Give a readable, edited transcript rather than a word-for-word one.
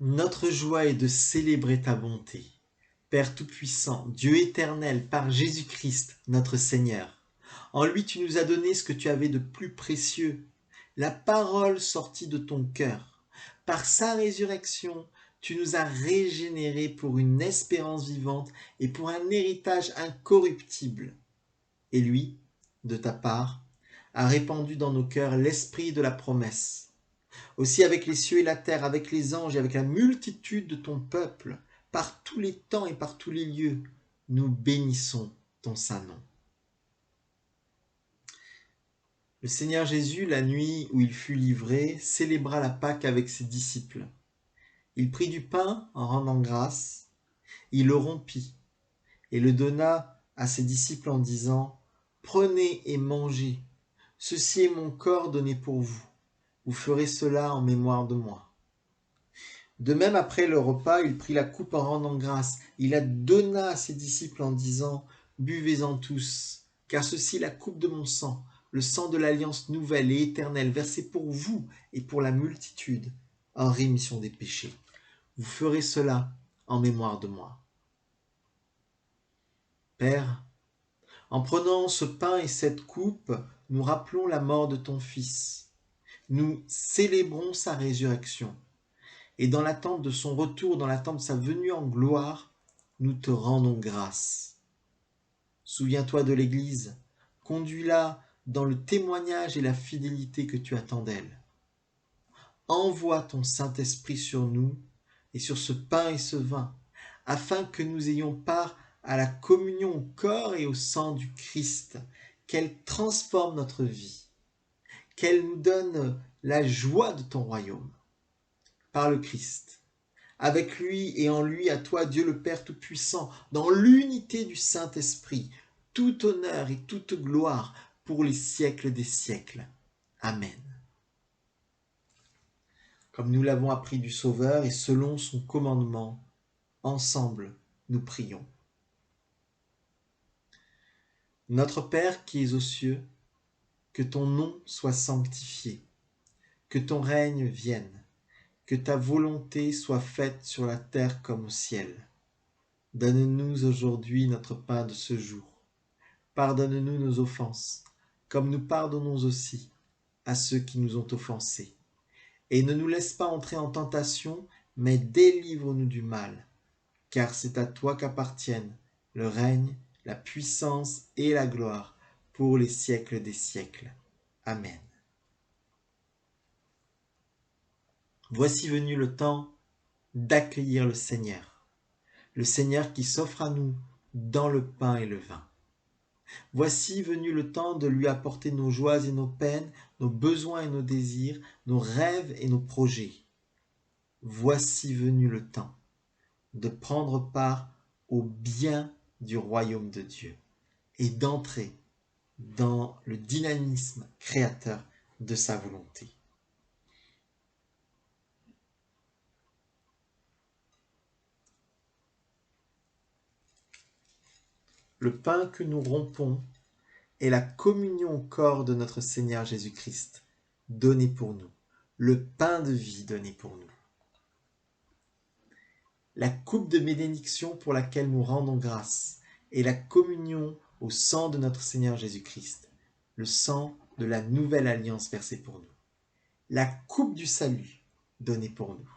Notre joie est de célébrer ta bonté. Père Tout-Puissant, Dieu éternel, par Jésus-Christ, notre Seigneur. En lui, tu nous as donné ce que tu avais de plus précieux, la parole sortie de ton cœur. Par sa résurrection, tu nous as régénérés pour une espérance vivante et pour un héritage incorruptible. Et lui, de ta part, a répandu dans nos cœurs l'esprit de la promesse. Aussi avec les cieux et la terre, avec les anges et avec la multitude de ton peuple, par tous les temps et par tous les lieux, nous bénissons ton saint nom. Le Seigneur Jésus, la nuit où il fut livré, célébra la Pâque avec ses disciples. Il prit du pain en rendant grâce, il le rompit et le donna à ses disciples en disant « Prenez et mangez, ceci est mon corps donné pour vous. Vous ferez cela en mémoire de moi. » De même, après le repas, il prit la coupe en rendant grâce. Il la donna à ses disciples en disant « Buvez-en tous, car ceci est la coupe de mon sang, le sang de l'alliance nouvelle et éternelle, versé pour vous et pour la multitude, en rémission des péchés. Vous ferez cela en mémoire de moi. » Père, en prenant ce pain et cette coupe, nous rappelons la mort de ton Fils. Nous célébrons sa résurrection. Et dans l'attente de son retour, dans l'attente de sa venue en gloire, nous te rendons grâce. Souviens-toi de l'Église, conduis-la dans le témoignage et la fidélité que tu attends d'elle. Envoie ton Saint-Esprit sur nous et sur ce pain et ce vin, afin que nous ayons part à la communion au corps et au sang du Christ, qu'elle transforme notre vie, qu'elle nous donne la joie de ton royaume. Par le Christ, avec lui et en lui, à toi, Dieu le Père Tout-Puissant, dans l'unité du Saint-Esprit, tout honneur et toute gloire pour les siècles des siècles. Amen. Comme nous l'avons appris du Sauveur et selon son commandement, ensemble, nous prions. Notre Père qui es aux cieux, que ton nom soit sanctifié, que ton règne vienne, que ta volonté soit faite sur la terre comme au ciel. Donne-nous aujourd'hui notre pain de ce jour. Pardonne-nous nos offenses, comme nous pardonnons aussi à ceux qui nous ont offensés. Et ne nous laisse pas entrer en tentation, mais délivre-nous du mal, car c'est à toi qu'appartiennent le règne, la puissance et la gloire pour les siècles des siècles. Amen. Voici venu le temps d'accueillir le Seigneur qui s'offre à nous dans le pain et le vin. Voici venu le temps de lui apporter nos joies et nos peines, nos besoins et nos désirs, nos rêves et nos projets. Voici venu le temps de prendre part au bien du royaume de Dieu et d'entrer dans le dynamisme créateur de sa volonté. Le pain que nous rompons est la communion au corps de notre Seigneur Jésus-Christ, donné pour nous, le pain de vie donné pour nous. La coupe de bénédiction pour laquelle nous rendons grâce est la communion au sang de notre Seigneur Jésus-Christ, le sang de la nouvelle alliance versée pour nous. La coupe du salut donnée pour nous.